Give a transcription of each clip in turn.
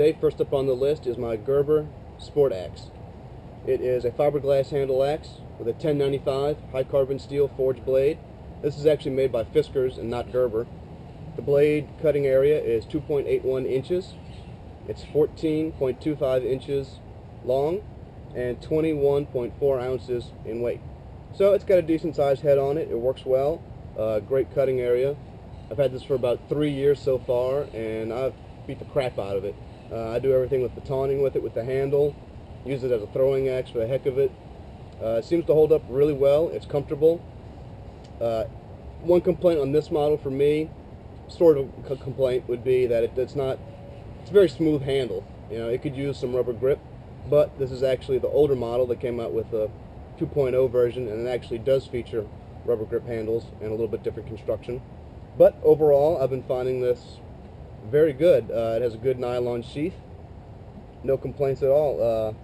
today, first up on the list is my Gerber Sport Axe. It is a fiberglass handle axe with a 1095 high carbon steel forged blade. This is actually made by Fiskars and not Gerber. The blade cutting area is 2.81 inches. It's 14.25 inches long and 21.4 ounces in weight. So it's got a decent sized head on it. It works well. Great cutting area. I've had this for about 3 years so far, and I've beat the crap out of it. I do everything with batoning with it, with the handle. Use it as a throwing axe for the heck of it. It seems to hold up really well. It's comfortable. One complaint on this model for me, sort of a complaint, would be that it's a very smooth handle. You know, it could use some rubber grip, but this is actually the older model that came out with a 2.0 version, and it actually does feature rubber grip handles and a little bit different construction. But overall, I've been finding this very good. It has a good nylon sheath. No complaints at all.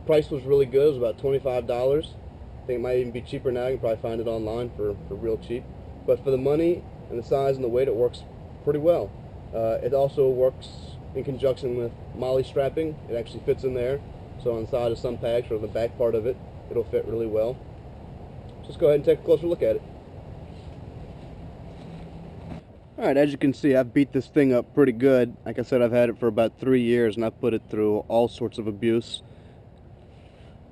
Price was really good. It was about $25. I think it might even be cheaper now. You can probably find it online for real cheap. But for the money and the size and the weight, it works pretty well. It also works in conjunction with molly strapping. It actually fits in there. So on the side of some packs or the back part of it, it'll fit really well. Just go ahead and take a closer look at it. Alright, as you can see, I've beat this thing up pretty good. Like I said, I've had it for about 3 years, and I've put it through all sorts of abuse.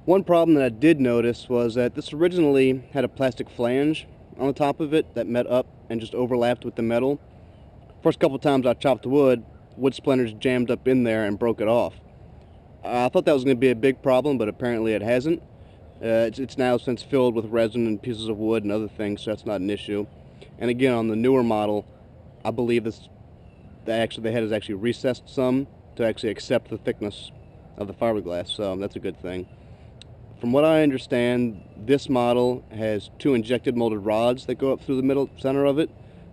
One problem that I did notice was that this originally had a plastic flange on the top of it that met up and just overlapped with the metal. First couple times I chopped wood splinters jammed up in there and broke it off. I thought that was going to be a big problem, but apparently it hasn't. It's now since filled with resin and pieces of wood and other things, so that's not an issue. And again, on the newer model, I believe the head is actually recessed some to actually accept the thickness of the fiberglass, so that's a good thing. From what I understand, this model has 2 injected molded rods that go up through the middle center of it,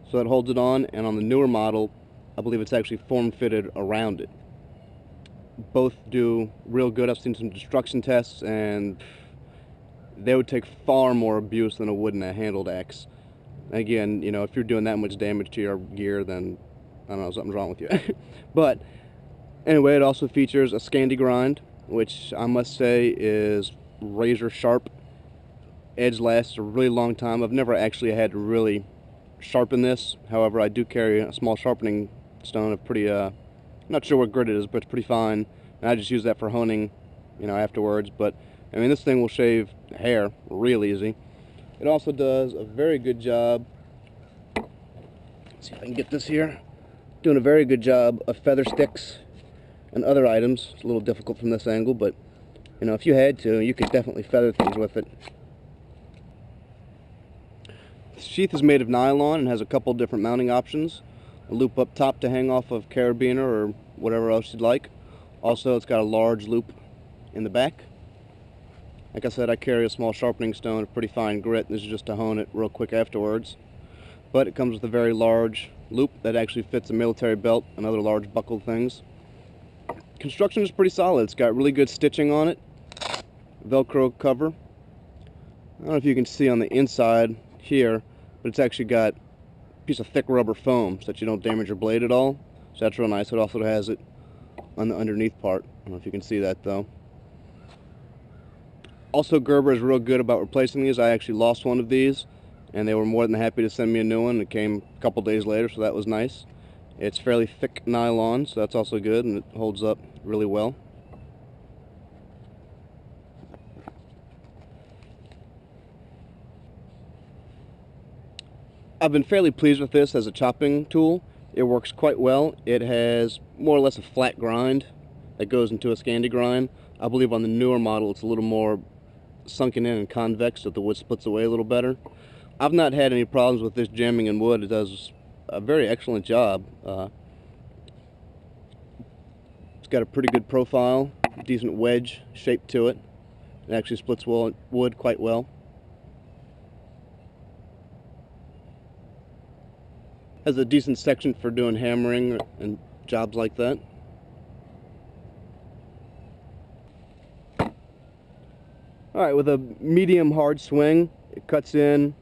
so that holds it on, and on the newer model, I believe it's actually form-fitted around it. Both do real good. I've seen some destruction tests, and they would take far more abuse than a wooden handled axe. Again, you know, if you're doing that much damage to your gear, then I don't know, something's wrong with you. But anyway, it also features a Scandi grind, which I must say is razor sharp. Edge lasts a really long time. I've never actually had to really sharpen this. However, I do carry a small sharpening stone of pretty, not sure what grit it is, but it's pretty fine. And I just use that for honing, you know, afterwards. But I mean, this thing will shave hair real easy. It also does a very good job, let's see if I can get this here, doing a very good job of feather sticks and other items. It's a little difficult from this angle, but you know, if you had to, you could definitely feather things with it. The sheath is made of nylon and has a couple different mounting options. A loop up top to hang off of carabiner or whatever else you'd like. Also, it's got a large loop in the back. Like I said, I carry a small sharpening stone of pretty fine grit. This is just to hone it real quick afterwards. But it comes with a very large loop that actually fits a military belt and other large buckled things. Construction is pretty solid. It's got really good stitching on it. Velcro cover. I don't know if you can see on the inside here, but it's actually got a piece of thick rubber foam so that you don't damage your blade at all. So that's real nice. It also has it on the underneath part. I don't know if you can see that though. Also, Gerber is real good about replacing these. I actually lost one of these, and they were more than happy to send me a new one. It came a couple days later, so that was nice. It's fairly thick nylon, so that's also good, and it holds up really well. I've been fairly pleased with this as a chopping tool. It works quite well. It has more or less a flat grind that goes into a Scandi grind. I believe on the newer model it's a little more sunken in and convex, so the wood splits away a little better. I've not had any problems with this jamming in wood. It does a very excellent job. It's got a pretty good profile, decent wedge shape to it. It actually splits wood quite well. Has a decent section for doing hammering and jobs like that. Alright, with a medium hard swing, it cuts in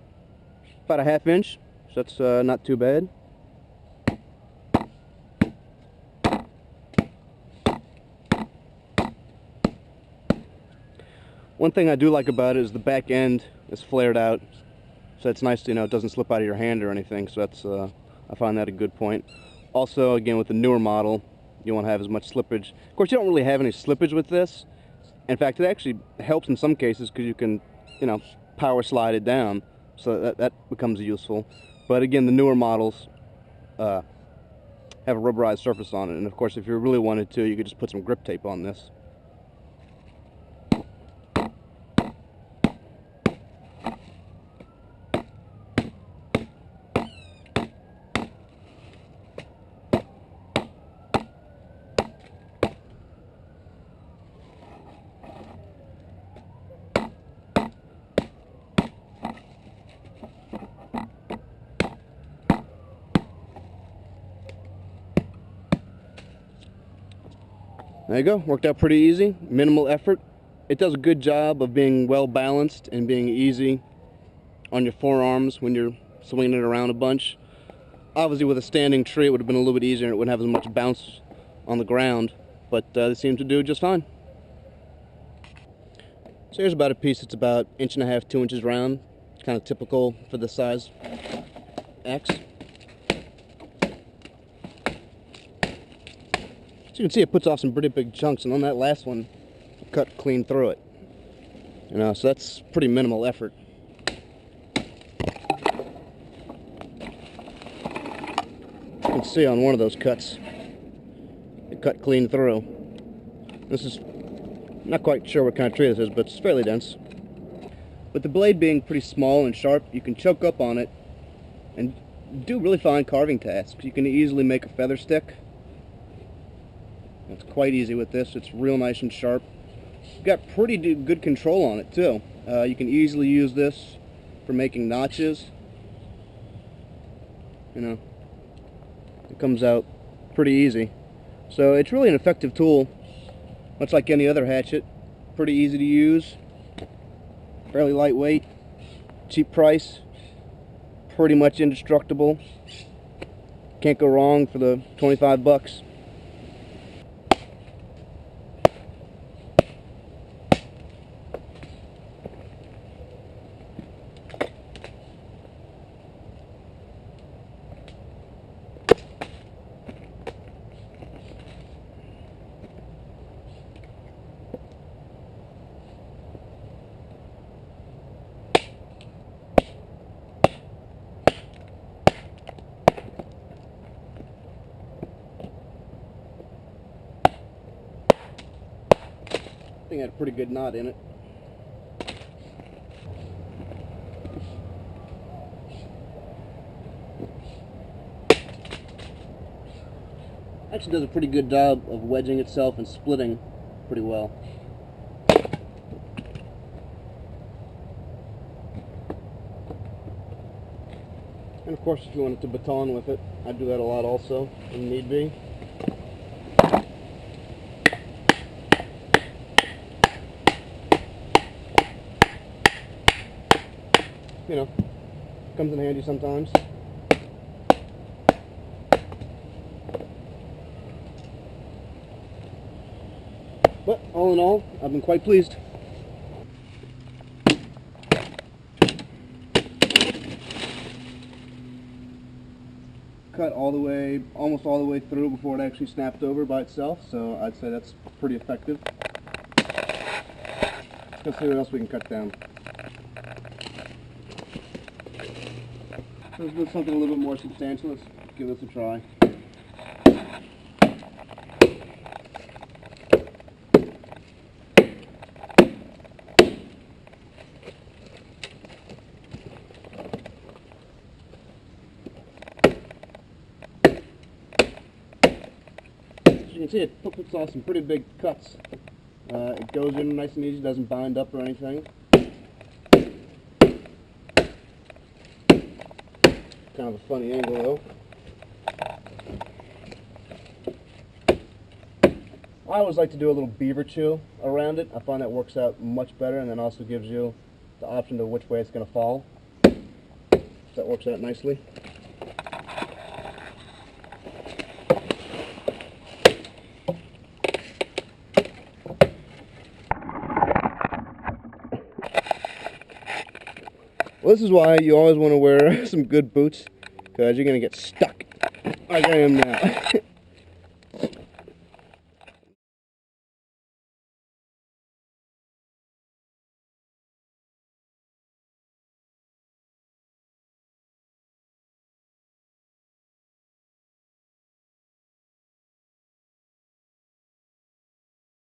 about a 1/2 inch, so that's not too bad. One thing I do like about it is the back end is flared out, so it's nice, you know, it doesn't slip out of your hand or anything, so that's, I find that a good point. Also, again, with the newer model, you won't have as much slippage. Of course, you don't really have any slippage with this. In fact, it actually helps in some cases because you can, you know, power slide it down, so that becomes useful. But again, the newer models have a rubberized surface on it, and of course, if you really wanted to, you could just put some grip tape on this. There you go, worked out pretty easy, minimal effort. It does a good job of being well balanced and being easy on your forearms when you're swinging it around a bunch. Obviously with a standing tree it would have been a little bit easier and it wouldn't have as much bounce on the ground, but it seemed to do just fine. So here's about a piece that's about 1.5 to 2 inches round, kind of typical for this size axe. So you can see it puts off some pretty big chunks, and on that last one, it cut clean through it. You know, so that's pretty minimal effort. You can see on one of those cuts, it cut clean through. This is, I'm not quite sure what kind of tree this is, but it's fairly dense. With the blade being pretty small and sharp, you can choke up on it and do really fine carving tasks. You can easily make a feather stick. It's quite easy with this. It's real nice and sharp. You've got pretty good control on it too. You can easily use this for making notches. You know, it comes out pretty easy. So it's really an effective tool, much like any other hatchet. Pretty easy to use, fairly lightweight, cheap price, pretty much indestructible. Can't go wrong for the 25 bucks. I think it had a pretty good knot in it. Actually does a pretty good job of wedging itself and splitting pretty well. And of course, if you wanted to baton with it, I'd do that a lot also, if need be. You know, comes in handy sometimes. But all in all, I've been quite pleased. Cut all the way, almost all the way through before it actually snapped over by itself, so I'd say that's pretty effective. Let's see what else we can cut down. Let's do something a little bit more substantial. Let's give this a try. As you can see, it puts off some pretty big cuts. It goes in nice and easy, doesn't bind up or anything. Kind of a funny angle though. I always like to do a little beaver chew around it. I find that works out much better, and then also gives you the option to which way it's going to fall. So that works out nicely. Well, this is why you always want to wear some good boots, because you're going to get stuck like I am now.